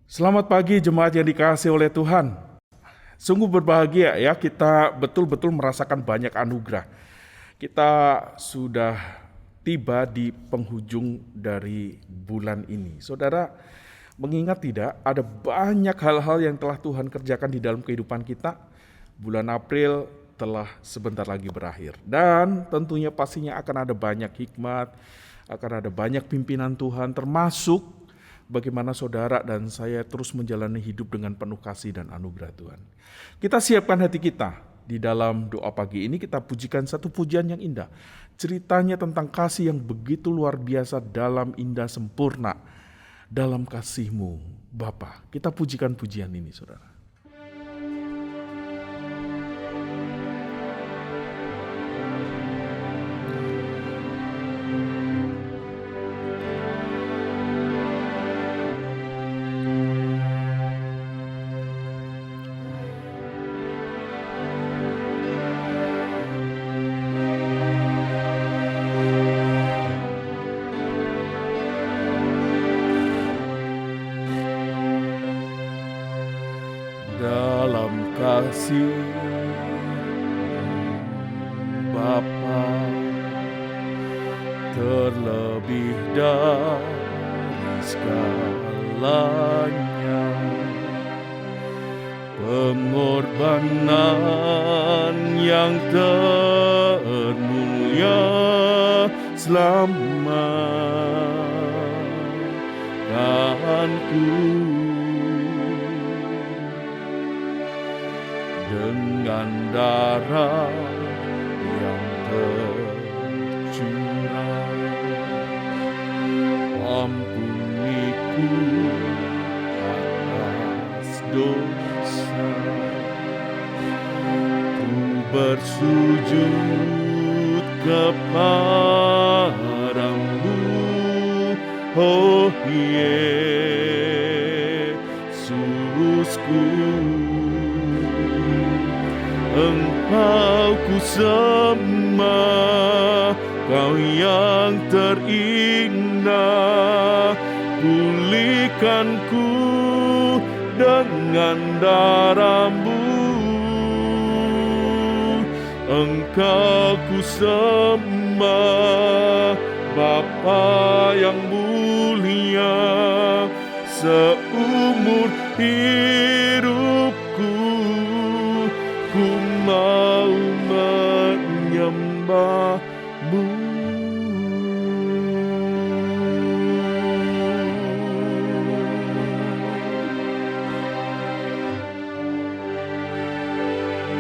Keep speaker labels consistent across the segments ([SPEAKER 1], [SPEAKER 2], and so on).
[SPEAKER 1] Selamat pagi jemaat yang dikasihi oleh Tuhan. Sungguh berbahagia ya kita betul-betul merasakan banyak anugerah. Kita sudah tiba di penghujung dari bulan ini. Saudara, mengingat tidak ada banyak hal-hal yang telah Tuhan kerjakan di dalam kehidupan kita. Bulan April telah sebentar lagi berakhir. Dan tentunya pastinya akan ada banyak hikmat, akan ada banyak pimpinan Tuhan, termasuk bagaimana saudara dan saya terus menjalani hidup dengan penuh kasih dan anugerah Tuhan. Kita siapkan hati kita. Di dalam doa pagi ini kita pujikan satu pujian yang indah. Ceritanya tentang kasih yang begitu luar biasa dalam indah sempurna. Dalam kasih-Mu Bapa. Kita pujikan pujian ini saudara. Dalam kasih Bapa, terlebih dari segalanya, pengorbanan yang termulia selamatkanku. Dengan darah yang tercurah, ampuniku atas dosa. Ku bersujud kepadamu, oh Yesusku. Engkau ku sembah, Kau yang terindah, pulihkanku dengan darah-Mu. Engkau ku sembah, Bapa yang mulia, seumur hidupku ku mau menyembah-Mu.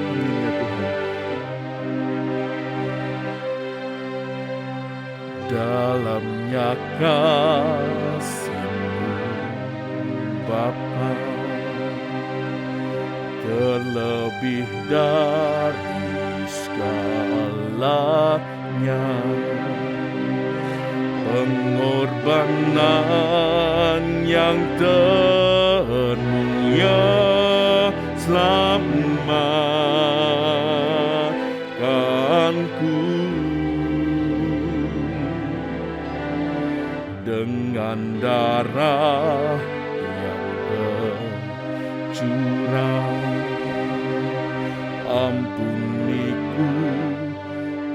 [SPEAKER 1] Amin ya Tuhan. Dalamnya kasih-Mu Bapa, terlebih dari segalanya, pengorbanan yang termulia selamatkanku. Dengan darah yang tercurah, ampuniku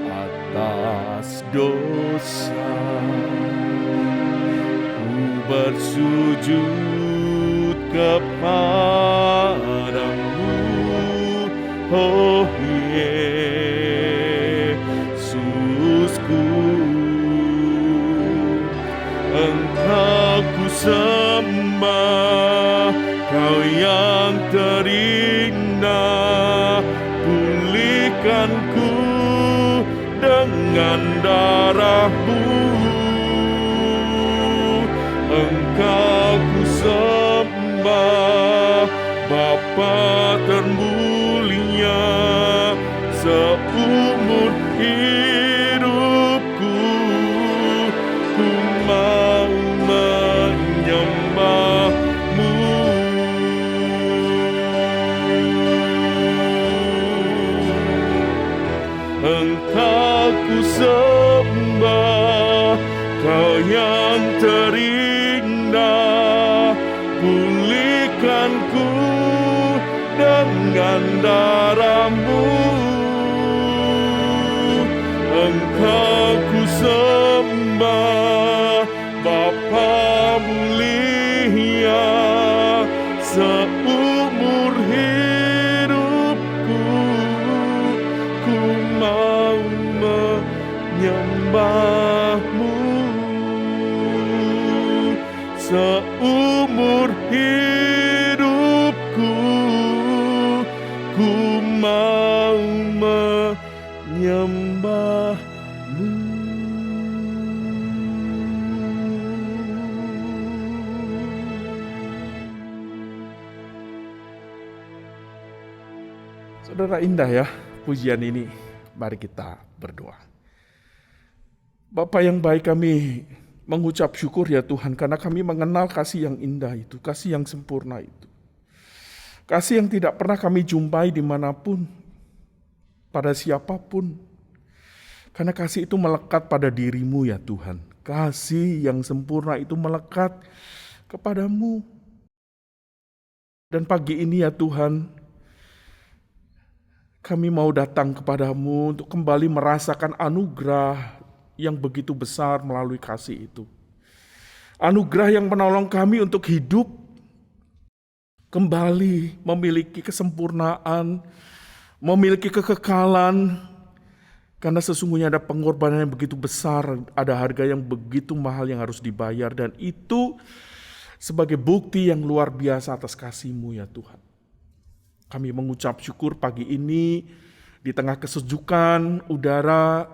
[SPEAKER 1] atas dosa. Ku bersujud kepadamu, oh Yesusku. Engkau ku sembah, Kau yang terindah, pulihkanku dengan darah-Mu. Engkau ku sembah, Bapa termulia, seumur hidupku ku mau menyembah-Mu. Engkau ku sembah, Kau yang terindah, pulih dan darah-Mu. Engkau ku sembah, Bapa mulia, seumur hidupku ku mau menyembah-Mu. Seumur hidupku ku mau menyembah-Mu. Saudara, indah ya pujian ini. Mari kita berdoa. Bapa yang baik, kami mengucap syukur ya Tuhan, karena kami mengenal kasih yang indah itu, kasih yang sempurna itu. Kasih yang tidak pernah kami jumpai dimanapun, pada siapapun. Karena kasih itu melekat pada diri-Mu ya Tuhan. Kasih yang sempurna itu melekat kepadamu. Dan pagi ini ya Tuhan, kami mau datang kepadamu untuk kembali merasakan anugerah yang begitu besar melalui kasih itu. Anugerah yang menolong kami untuk hidup kembali memiliki kesempurnaan, memiliki kekekalan, karena sesungguhnya ada pengorbanan yang begitu besar, ada harga yang begitu mahal yang harus dibayar, dan itu sebagai bukti yang luar biasa atas kasih-Mu ya Tuhan. Kami mengucap syukur pagi ini di tengah kesejukan udara,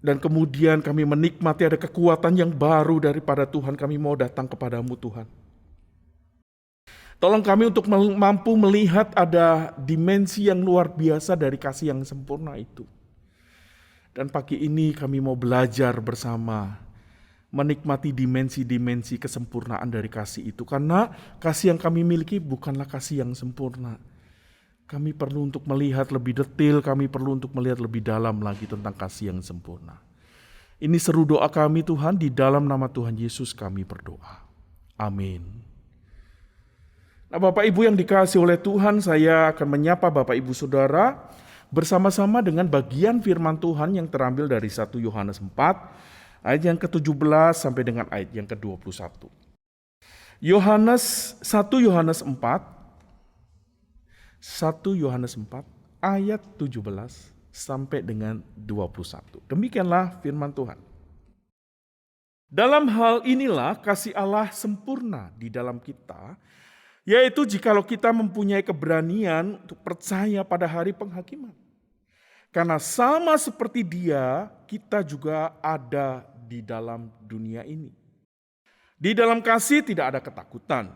[SPEAKER 1] dan kemudian kami menikmati ada kekuatan yang baru daripada Tuhan. Kami mau datang kepadamu Tuhan. Tolong kami untuk mampu melihat ada dimensi yang luar biasa dari kasih yang sempurna itu. Dan pagi ini kami mau belajar bersama menikmati dimensi-dimensi kesempurnaan dari kasih itu. Karena kasih yang kami miliki bukanlah kasih yang sempurna. Kami perlu untuk melihat lebih detail, kami perlu untuk melihat lebih dalam lagi tentang kasih yang sempurna. Ini seru doa kami Tuhan, di dalam nama Tuhan Yesus kami berdoa. Amin. Nah, Bapak Ibu yang dikasihi oleh Tuhan, saya akan menyapa Bapak Ibu Saudara bersama-sama dengan bagian firman Tuhan yang terambil dari 1 Yohanes 4 ayat yang ke-17 sampai dengan ayat yang ke-21. 1 Yohanes 4 ayat 17 sampai dengan 21. Demikianlah firman Tuhan. Dalam hal inilah kasih Allah sempurna di dalam kita, yaitu jikalau kita mempunyai keberanian untuk percaya pada hari penghakiman. Karena sama seperti Dia, kita juga ada di dalam dunia ini. Di dalam kasih tidak ada ketakutan.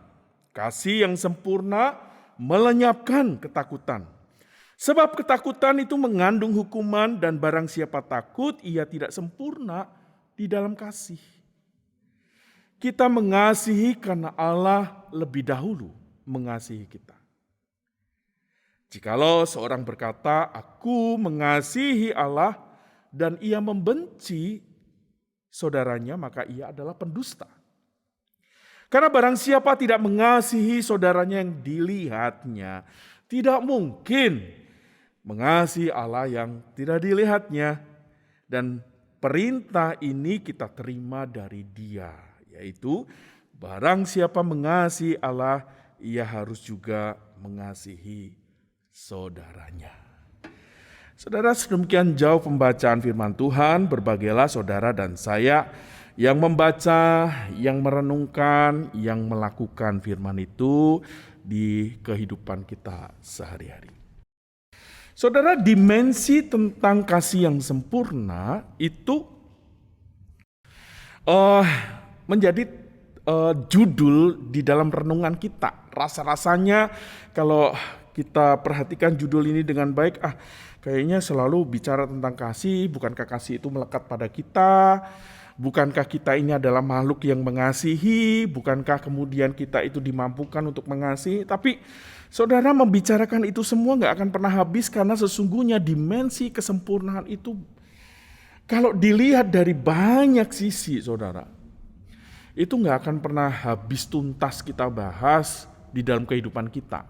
[SPEAKER 1] Kasih yang sempurna melenyapkan ketakutan. Sebab ketakutan itu mengandung hukuman, dan barang siapa takut ia tidak sempurna di dalam kasih. Kita mengasihi karena Allah lebih dahulu mengasihi kita. Jikalau seorang berkata, aku mengasihi Allah, dan ia membenci saudaranya, maka ia adalah pendusta. Karena barang siapa tidak mengasihi saudaranya yang dilihatnya, tidak mungkin mengasihi Allah yang tidak dilihatnya. Dan perintah ini kita terima dari Dia, yaitu barang siapa mengasihi Allah, ia harus juga mengasihi saudaranya. Saudara, sedemikian jauh pembacaan firman Tuhan. Berbagailah saudara dan saya yang membaca, yang merenungkan, yang melakukan firman itu di kehidupan kita sehari-hari. Saudara, dimensi tentang kasih yang sempurna itu menjadi judul di dalam renungan kita. Rasa-rasanya kalau kita perhatikan judul ini dengan baik, kayaknya selalu bicara tentang kasih. Bukankah kasih itu melekat pada kita? Bukankah kita ini adalah makhluk yang mengasihi? Bukankah kemudian kita itu dimampukan untuk mengasihi? Tapi saudara, membicarakan itu semua gak akan pernah habis, karena sesungguhnya dimensi kesempurnaan itu kalau dilihat dari banyak sisi, saudara, itu gak akan pernah habis tuntas kita bahas di dalam kehidupan kita.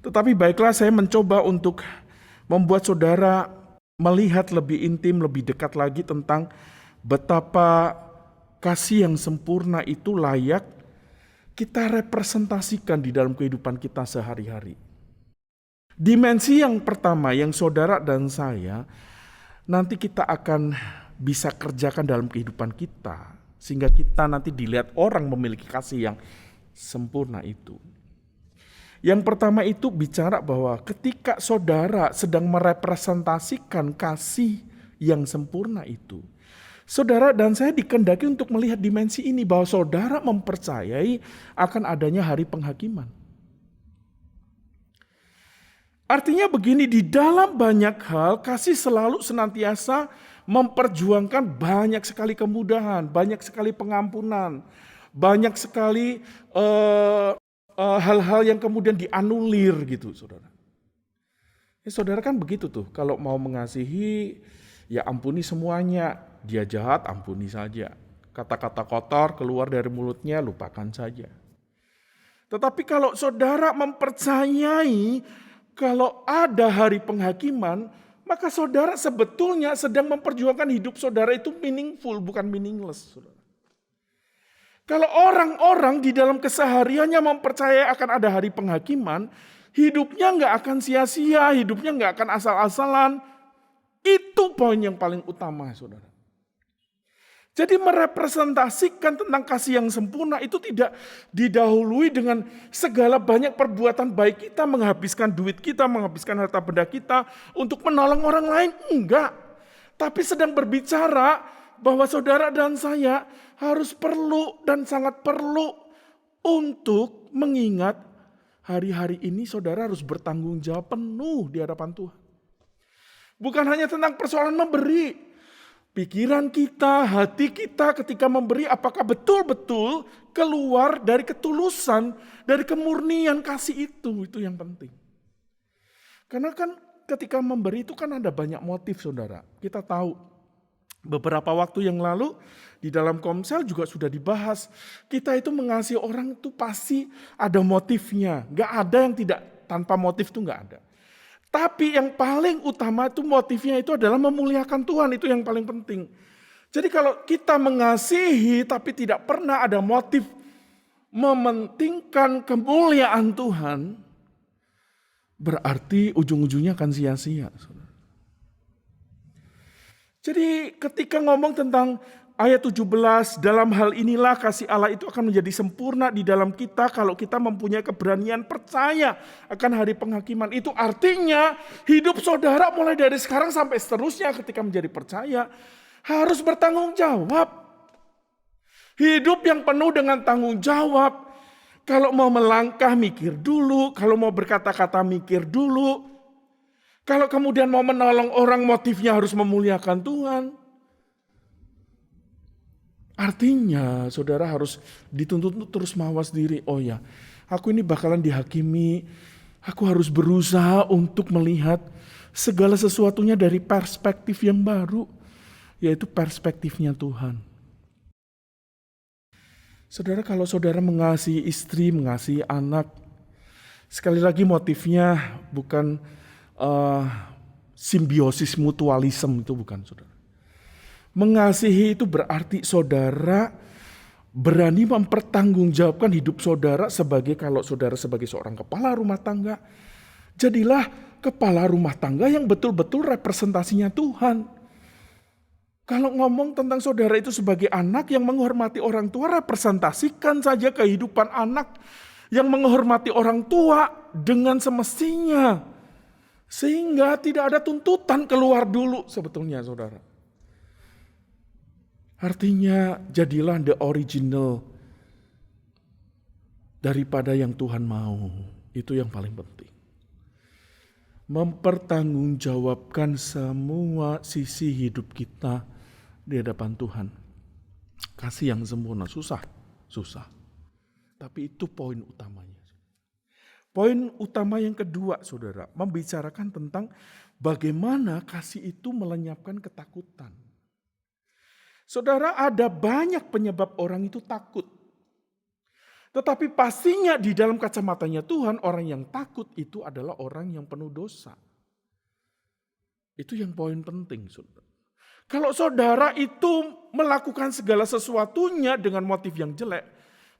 [SPEAKER 1] Tetapi baiklah, saya mencoba untuk membuat saudara melihat lebih intim, lebih dekat lagi tentang betapa kasih yang sempurna itu layak kita representasikan di dalam kehidupan kita sehari-hari. Dimensi yang pertama yang saudara dan saya nanti kita akan bisa kerjakan dalam kehidupan kita, sehingga kita nanti dilihat orang memiliki kasih yang sempurna itu. Yang pertama itu bicara bahwa ketika saudara sedang merepresentasikan kasih yang sempurna itu, saudara dan saya dikehendaki untuk melihat dimensi ini, bahwa saudara mempercayai akan adanya hari penghakiman. Artinya begini, di dalam banyak hal kasih selalu senantiasa memperjuangkan banyak sekali kemudahan, banyak sekali pengampunan, banyak sekali hal-hal yang kemudian dianulir gitu, saudara. Saudara kan begitu tuh, kalau mau mengasihi ya ampuni semuanya, dia jahat ampuni saja. Kata-kata kotor keluar dari mulutnya lupakan saja. Tetapi kalau saudara mempercayai kalau ada hari penghakiman, maka saudara sebetulnya sedang memperjuangkan hidup saudara itu meaningful, bukan meaningless. Saudara. Kalau orang-orang di dalam kesehariannya mempercayai akan ada hari penghakiman, hidupnya nggak akan sia-sia, hidupnya nggak akan asal-asalan. Itu poin yang paling utama, saudara. Jadi merepresentasikan tentang kasih yang sempurna itu tidak didahului dengan segala banyak perbuatan baik kita, menghabiskan duit kita, menghabiskan harta benda kita untuk menolong orang lain. Enggak. Tapi sedang berbicara bahwa saudara dan saya harus perlu dan sangat perlu untuk mengingat hari-hari ini saudara harus bertanggung jawab penuh di hadapan Tuhan. Bukan hanya tentang persoalan memberi. Pikiran kita, hati kita ketika memberi apakah betul-betul keluar dari ketulusan, dari kemurnian kasih itu yang penting. Karena kan ketika memberi itu kan ada banyak motif, saudara. Kita tahu beberapa waktu yang lalu di dalam Komsel juga sudah dibahas. Kita itu mengasihi orang itu pasti ada motifnya. Gak ada yang tidak tanpa motif itu gak ada. Tapi yang paling utama itu motifnya itu adalah memuliakan Tuhan, itu yang paling penting. Jadi kalau kita mengasihi tapi tidak pernah ada motif mementingkan kemuliaan Tuhan, berarti ujung-ujungnya akan sia-sia. Jadi ketika ngomong tentang ayat 17, dalam hal inilah kasih Allah itu akan menjadi sempurna di dalam kita kalau kita mempunyai keberanian percaya akan hari penghakiman. Itu artinya hidup saudara mulai dari sekarang sampai seterusnya ketika menjadi percaya harus bertanggung jawab. Hidup yang penuh dengan tanggung jawab. Kalau mau melangkah mikir dulu, kalau mau berkata-kata mikir dulu. Kalau kemudian mau menolong orang motifnya harus memuliakan Tuhan. Artinya saudara harus dituntut untuk terus mawas diri. Oh ya, aku ini bakalan dihakimi. Aku harus berusaha untuk melihat segala sesuatunya dari perspektif yang baru. Yaitu perspektifnya Tuhan. Saudara, kalau saudara mengasihi istri, mengasihi anak. Sekali lagi motifnya bukan simbiosis mutualisme, itu bukan, saudara. Mengasihi itu berarti saudara berani mempertanggungjawabkan hidup saudara sebagai, kalau saudara sebagai seorang kepala rumah tangga, jadilah kepala rumah tangga yang betul-betul representasinya Tuhan. Kalau ngomong tentang saudara itu sebagai anak yang menghormati orang tua, representasikan saja kehidupan anak yang menghormati orang tua dengan semestinya. Sehingga tidak ada tuntutan keluar dulu sebetulnya, saudara. Artinya jadilah the original daripada yang Tuhan mau. Itu yang paling penting. Mempertanggungjawabkan semua sisi hidup kita di hadapan Tuhan. Kasih yang sempurna, susah. Tapi itu poin utamanya. Poin utama yang kedua, saudara, membicarakan tentang bagaimana kasih itu melenyapkan ketakutan. Saudara, ada banyak penyebab orang itu takut. Tetapi pastinya di dalam kacamatanya Tuhan, orang yang takut itu adalah orang yang penuh dosa. Itu yang poin penting, saudara. Kalau saudara itu melakukan segala sesuatunya dengan motif yang jelek,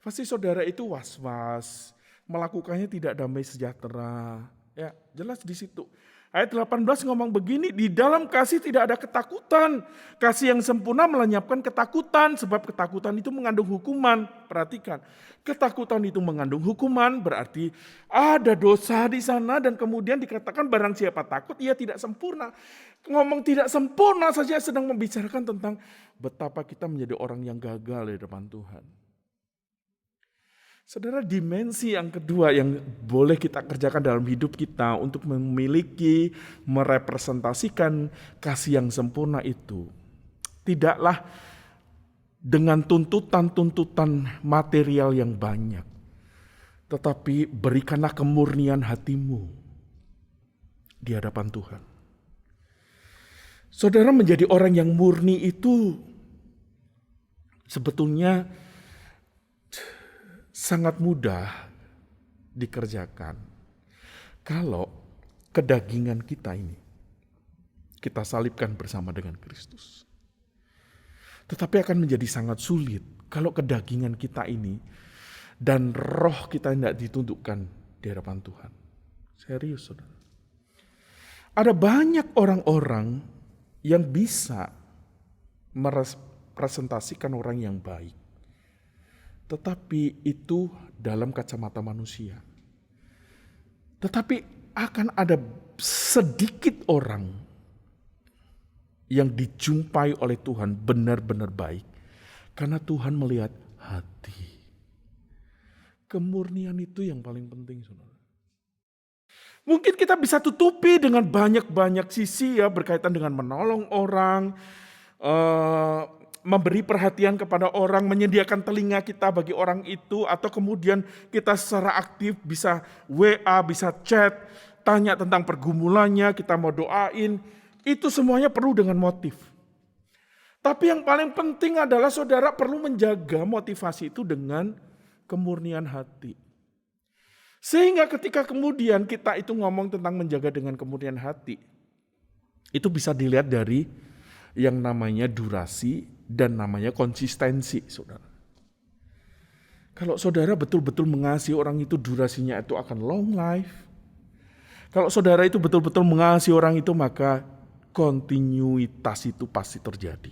[SPEAKER 1] pasti saudara itu was-was, melakukannya tidak damai sejahtera. Ya, jelas di situ. Ayat 18 ngomong begini, di dalam kasih tidak ada ketakutan. Kasih yang sempurna melenyapkan ketakutan, sebab ketakutan itu mengandung hukuman. Perhatikan, ketakutan itu mengandung hukuman, berarti ada dosa di sana dan kemudian dikatakan barang siapa takut, ia tidak sempurna. Ngomong tidak sempurna saja sedang membicarakan tentang betapa kita menjadi orang yang gagal di depan Tuhan. Saudara, dimensi yang kedua yang boleh kita kerjakan dalam hidup kita untuk memiliki, merepresentasikan kasih yang sempurna itu, tidaklah dengan tuntutan-tuntutan material yang banyak, tetapi berikanlah kemurnian hatimu di hadapan Tuhan. Saudara, menjadi orang yang murni itu sebetulnya sangat mudah dikerjakan kalau kedagingan kita ini kita salibkan bersama dengan Kristus. Tetapi akan menjadi sangat sulit kalau kedagingan kita ini dan roh kita tidak ditundukkan di hadapan Tuhan. Serius, saudara. Ada banyak orang-orang yang bisa merepresentasikan orang yang baik. Tetapi itu dalam kacamata manusia. Tetapi akan ada sedikit orang yang dijumpai oleh Tuhan benar-benar baik. Karena Tuhan melihat hati. Kemurnian itu yang paling penting, saudara. Mungkin kita bisa tutupi dengan banyak-banyak sisi ya, berkaitan dengan menolong orang, memberi perhatian kepada orang, menyediakan telinga kita bagi orang itu, atau kemudian kita secara aktif bisa WA, bisa chat, tanya tentang pergumulannya, kita mau doain, itu semuanya perlu dengan motif. Tapi yang paling penting adalah saudara perlu menjaga motivasi itu dengan kemurnian hati. Sehingga ketika kemudian kita itu ngomong tentang menjaga dengan kemurnian hati, itu bisa dilihat dari yang namanya durasi dan namanya konsistensi, saudara. Kalau saudara betul-betul mengasihi orang itu, durasinya itu akan long life. Kalau saudara itu betul-betul mengasihi orang itu, maka kontinuitas itu pasti terjadi.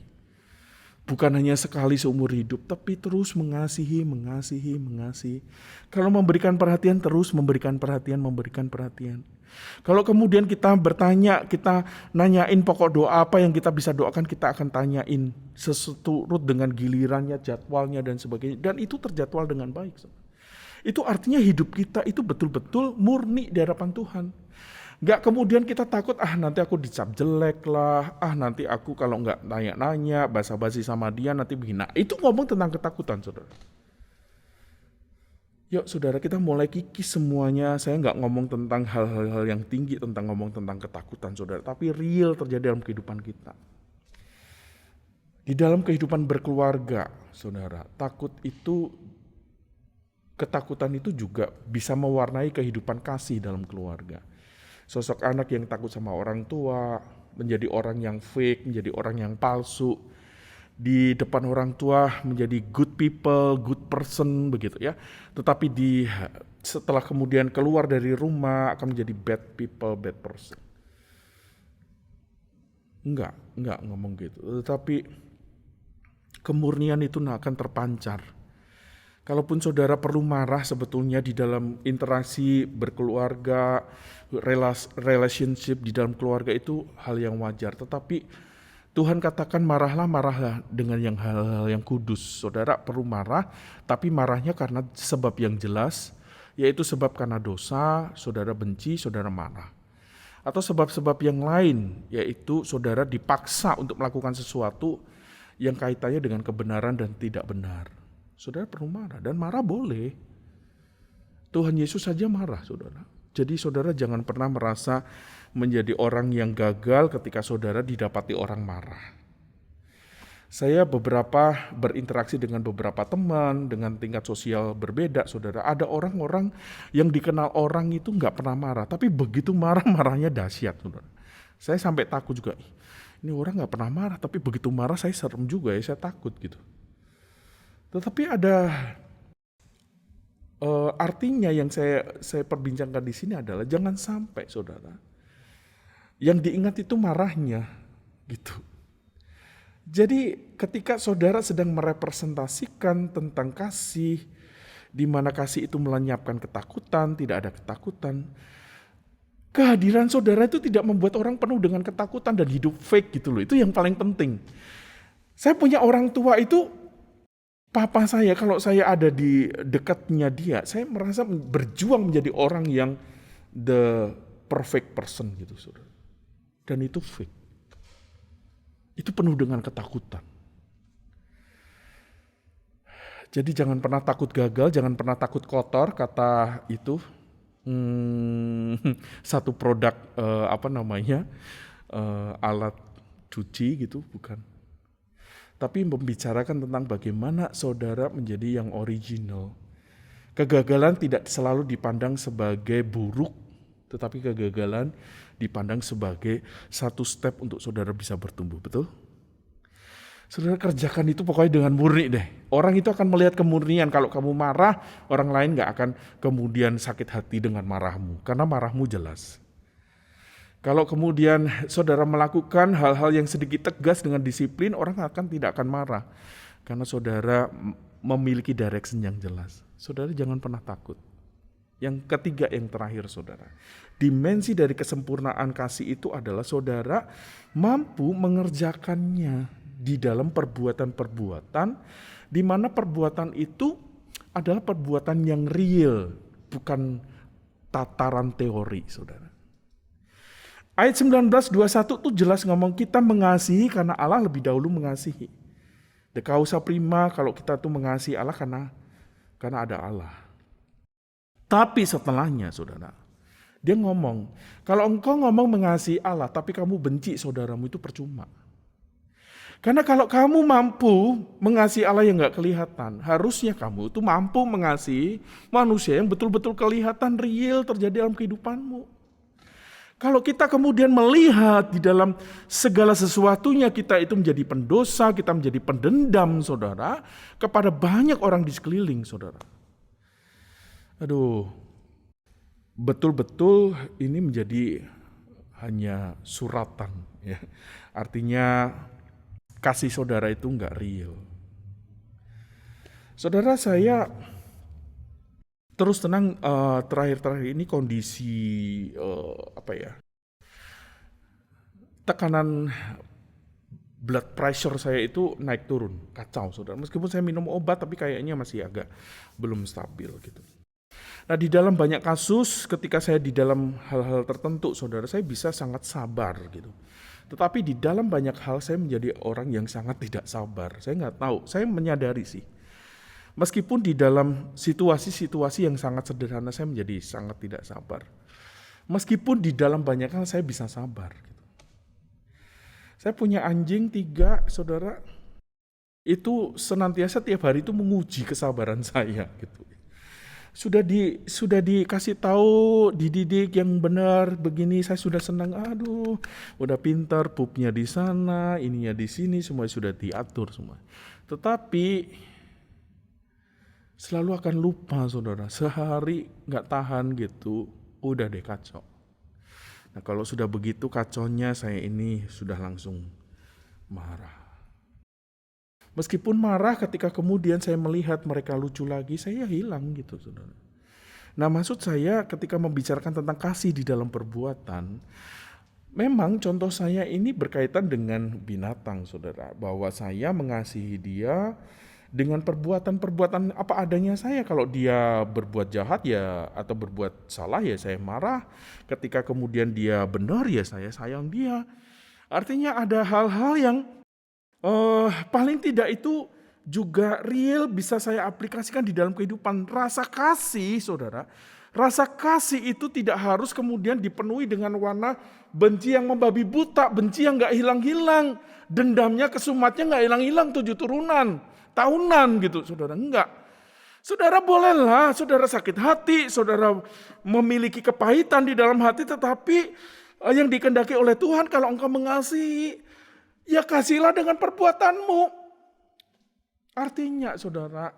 [SPEAKER 1] Bukan hanya sekali seumur hidup, tapi terus mengasihi. Kalau memberikan perhatian, terus memberikan perhatian. Kalau kemudian kita bertanya, kita nanyain pokok doa apa yang kita bisa doakan, kita akan tanyain seturut dengan gilirannya, jadwalnya dan sebagainya. Dan itu terjadwal dengan baik. Itu artinya hidup kita itu betul-betul murni di hadapan Tuhan. Gak kemudian kita takut, nanti aku dicap jelek lah, nanti aku kalau gak nanya-nanya, basa-basi sama dia nanti menghina. Itu ngomong tentang ketakutan, saudara. Yuk saudara, kita mulai kikis semuanya. Saya gak ngomong tentang hal-hal yang tinggi, ngomong tentang ketakutan, saudara. Tapi real terjadi dalam kehidupan kita. Di dalam kehidupan berkeluarga, saudara, ketakutan itu juga bisa mewarnai kehidupan kasih dalam keluarga. Sosok anak yang takut sama orang tua, menjadi orang yang fake, menjadi orang yang palsu. Di depan orang tua menjadi good people, good person begitu ya. Tetapi setelah kemudian keluar dari rumah akan menjadi bad people, bad person. Enggak ngomong gitu. Tetapi kemurnian itu akan terpancar. Kalaupun saudara perlu marah sebetulnya di dalam interaksi berkeluarga, relationship di dalam keluarga itu hal yang wajar. Tetapi Tuhan katakan marahlah dengan yang hal-hal yang kudus. Saudara perlu marah, tapi marahnya karena sebab yang jelas, yaitu sebab karena dosa, saudara benci, saudara marah. Atau sebab-sebab yang lain, yaitu saudara dipaksa untuk melakukan sesuatu yang kaitannya dengan kebenaran dan tidak benar. Saudara perlu marah, dan marah boleh. Tuhan Yesus saja marah, saudara. Jadi saudara jangan pernah merasa menjadi orang yang gagal ketika saudara didapati orang marah. Saya berinteraksi dengan beberapa teman, dengan tingkat sosial berbeda, saudara. Ada orang-orang yang dikenal orang itu nggak pernah marah, tapi begitu marah, marahnya dahsyat, saudara. Saya sampai takut juga, ini orang nggak pernah marah, tapi begitu marah saya serem juga ya, saya takut gitu. Tetapi ada artinya yang saya perbincangkan di sini adalah jangan sampai, saudara, yang diingat itu marahnya, gitu. Jadi ketika saudara sedang merepresentasikan tentang kasih, di mana kasih itu melenyapkan ketakutan, tidak ada ketakutan, kehadiran saudara itu tidak membuat orang penuh dengan ketakutan dan hidup fake gitu loh. Itu yang paling penting. Saya punya orang tua itu, papa saya, kalau saya ada di dekatnya dia, saya merasa berjuang menjadi orang yang the perfect person gitu, saudara. Dan itu fake. Itu penuh dengan ketakutan. Jadi jangan pernah takut gagal, jangan pernah takut kotor, kata itu satu produk alat cuci gitu, bukan. Tapi membicarakan tentang bagaimana saudara menjadi yang original. Kegagalan tidak selalu dipandang sebagai buruk, tetapi kegagalan dipandang sebagai satu step untuk saudara bisa bertumbuh, betul? Saudara kerjakan itu pokoknya dengan murni deh. Orang itu akan melihat kemurnian. Kalau kamu marah, orang lain gak akan kemudian sakit hati dengan marahmu, karena marahmu jelas. Kalau kemudian saudara melakukan hal-hal yang sedikit tegas dengan disiplin, orang tidak akan marah, karena saudara memiliki direction yang jelas. Saudara jangan pernah takut. Yang ketiga, yang terakhir, saudara. Dimensi dari kesempurnaan kasih itu adalah saudara mampu mengerjakannya di dalam perbuatan-perbuatan, di mana perbuatan itu adalah perbuatan yang real, bukan tataran teori, saudara. Ayat 19:21 itu jelas ngomong kita mengasihi karena Allah lebih dahulu mengasihi. The causa prima, kalau kita tuh mengasihi Allah karena ada Allah. Tapi setelahnya, saudara, dia ngomong, kalau engkau ngomong mengasihi Allah, tapi kamu benci saudaramu, itu percuma. Karena kalau kamu mampu mengasihi Allah yang gak kelihatan, harusnya kamu itu mampu mengasihi manusia yang betul-betul kelihatan real terjadi dalam kehidupanmu. Kalau kita kemudian melihat di dalam segala sesuatunya kita itu menjadi pendosa, kita menjadi pendendam, saudara, kepada banyak orang di sekeliling, saudara. Aduh, betul-betul ini menjadi hanya suratan, ya. Artinya kasih saudara itu enggak real. Saudara, saya terus tenang, terakhir-terakhir ini kondisi tekanan blood pressure saya itu naik turun, kacau, saudara. Meskipun saya minum obat, tapi kayaknya masih agak belum stabil gitu. Nah, di dalam banyak kasus ketika saya di dalam hal-hal tertentu, saudara, saya bisa sangat sabar gitu. Tetapi di dalam banyak hal saya menjadi orang yang sangat tidak sabar. Saya nggak tahu, saya menyadari sih. Meskipun di dalam situasi-situasi yang sangat sederhana saya menjadi sangat tidak sabar. Meskipun di dalam banyak hal saya bisa sabar gitu. Saya punya anjing 3, saudara. Itu senantiasa tiap hari itu menguji kesabaran saya gitu. Sudah dikasih tahu, dididik yang benar begini, saya sudah senang. Aduh, udah pintar, pupnya di sana, ininya di sini, semua sudah diatur semua. Tetapi selalu akan lupa, saudara. Sehari nggak tahan gitu, udah deh kacau. Nah, kalau sudah begitu kacaunya, saya ini sudah langsung marah. Meskipun marah ketika kemudian saya melihat mereka lucu lagi, saya hilang gitu, saudara. Nah, maksud saya ketika membicarakan tentang kasih di dalam perbuatan, memang contoh saya ini berkaitan dengan binatang, saudara. Bahwa saya mengasihi dia dengan perbuatan-perbuatan apa adanya saya. Kalau dia berbuat jahat ya atau berbuat salah ya saya marah. Ketika kemudian dia benar ya saya sayang dia. Artinya ada hal-hal yang paling tidak itu juga real bisa saya aplikasikan di dalam kehidupan. Rasa kasih, saudara, Rasa kasih itu tidak harus kemudian dipenuhi dengan warna benci yang membabi buta, benci yang gak hilang-hilang. Dendamnya, kesumatnya gak hilang-hilang 7 turunan, tahunan gitu, saudara. Enggak. Saudara bolehlah, saudara sakit hati, saudara memiliki kepahitan di dalam hati, tetapi yang dikehendaki oleh Tuhan kalau engkau mengasihi, ya kasihlah dengan perbuatanmu. Artinya saudara,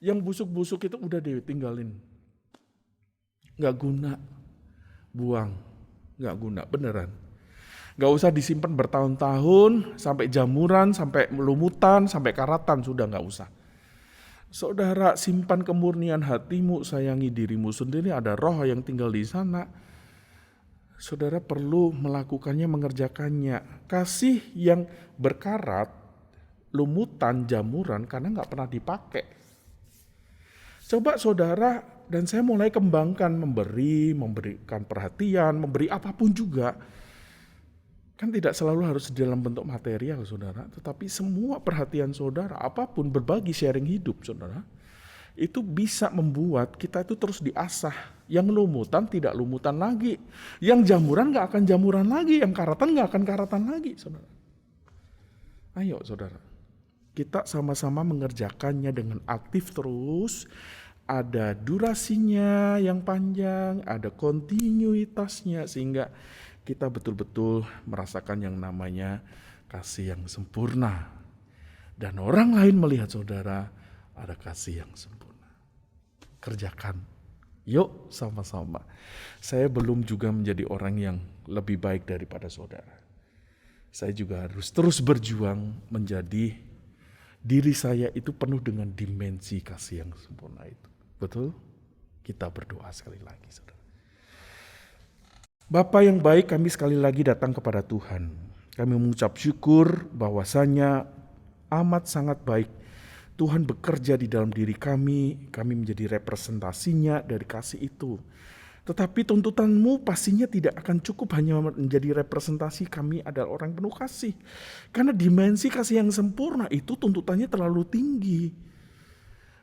[SPEAKER 1] yang busuk-busuk itu udah ditinggalin. Gak guna, buang, gak guna, beneran. Gak usah disimpan bertahun-tahun, sampai jamuran, sampai lumutan, sampai karatan, sudah gak usah. Saudara, simpan kemurnian hatimu, sayangi dirimu sendiri, ada roh yang tinggal di sana. Saudara perlu melakukannya, mengerjakannya. Kasih yang berkarat, lumutan, jamuran, karena gak pernah dipakai. Coba saudara, dan saya mulai kembangkan memberikan perhatian, memberi apapun juga. Kan tidak selalu harus dalam bentuk material saudara, tetapi semua perhatian saudara, apapun berbagi sharing hidup saudara, itu bisa membuat kita itu terus diasah. Yang lumutan tidak lumutan lagi, yang jamuran gak akan jamuran lagi, yang karatan gak akan karatan lagi saudara. Ayo saudara, kita sama-sama mengerjakannya dengan aktif terus. Ada durasinya yang panjang, ada kontinuitasnya, sehingga kita betul-betul merasakan yang namanya kasih yang sempurna. Dan orang lain melihat saudara ada kasih yang sempurna. Kerjakan, yuk sama-sama. Saya belum juga menjadi orang yang lebih baik daripada saudara. Saya juga harus terus berjuang menjadi diri saya itu penuh dengan dimensi kasih yang sempurna itu. Betul? Kita berdoa sekali lagi, saudara. Bapa yang baik, kami sekali lagi datang kepada Tuhan. Kami mengucap syukur bahwasanya amat sangat baik Tuhan bekerja di dalam diri kami menjadi representasinya dari kasih itu. Tetapi tuntutanmu pastinya tidak akan cukup hanya menjadi representasi kami adalah orang penuh kasih. Karena dimensi kasih yang sempurna itu tuntutannya terlalu tinggi.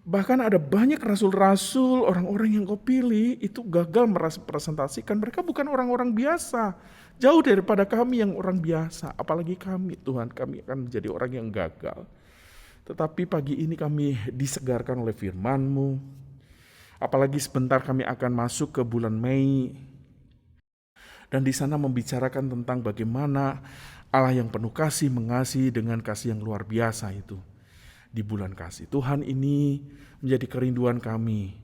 [SPEAKER 1] Bahkan ada banyak rasul-rasul, orang-orang yang kau pilih itu gagal merepresentasikan. Mereka bukan orang-orang biasa. Jauh daripada kami yang orang biasa. Apalagi kami Tuhan, kami akan menjadi orang yang gagal. Tetapi pagi ini kami disegarkan oleh firman-Mu. Apalagi sebentar kami akan masuk ke bulan Mei. Dan di sana membicarakan tentang bagaimana Allah yang penuh kasih mengasihi dengan kasih yang luar biasa itu. Di bulan kasih Tuhan ini menjadi kerinduan kami.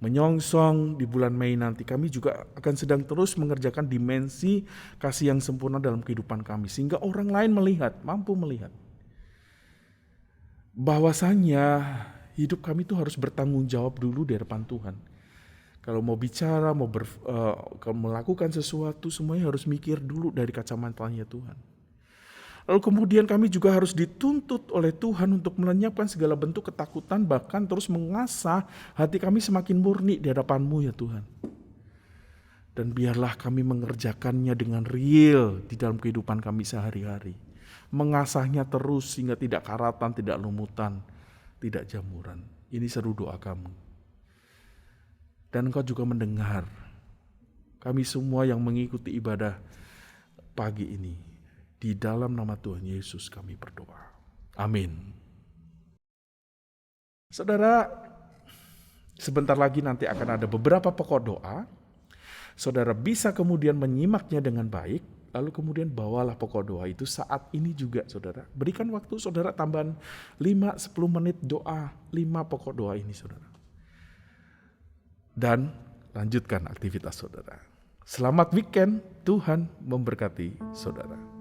[SPEAKER 1] Menyongsong di bulan Mei nanti kami juga akan sedang terus mengerjakan dimensi kasih yang sempurna dalam kehidupan kami. Sehingga orang lain melihat, mampu melihat. Bahwasanya hidup kami itu harus bertanggung jawab dulu di hadapan Tuhan. Kalau mau bicara, mau melakukan sesuatu, semuanya harus mikir dulu dari kacamatanya Tuhan. Lalu kemudian kami juga harus dituntut oleh Tuhan untuk melenyapkan segala bentuk ketakutan, bahkan terus mengasah hati kami semakin murni di hadapan-Mu ya Tuhan. Dan biarlah kami mengerjakannya dengan real di dalam kehidupan kami sehari-hari. Mengasahnya terus sehingga tidak karatan, tidak lumutan, tidak jamuran. Ini seru doa kamu. Dan Engkau juga mendengar kami semua yang mengikuti ibadah pagi ini. Di dalam nama Tuhan Yesus kami berdoa. Amin. Saudara, sebentar lagi nanti akan ada beberapa pokok doa. Saudara bisa kemudian menyimaknya dengan baik. Lalu kemudian bawalah pokok doa itu saat ini juga saudara. Berikan waktu saudara tambahan 5-10 menit doa. 5 pokok doa ini saudara. Dan lanjutkan aktivitas saudara. Selamat weekend, Tuhan memberkati saudara.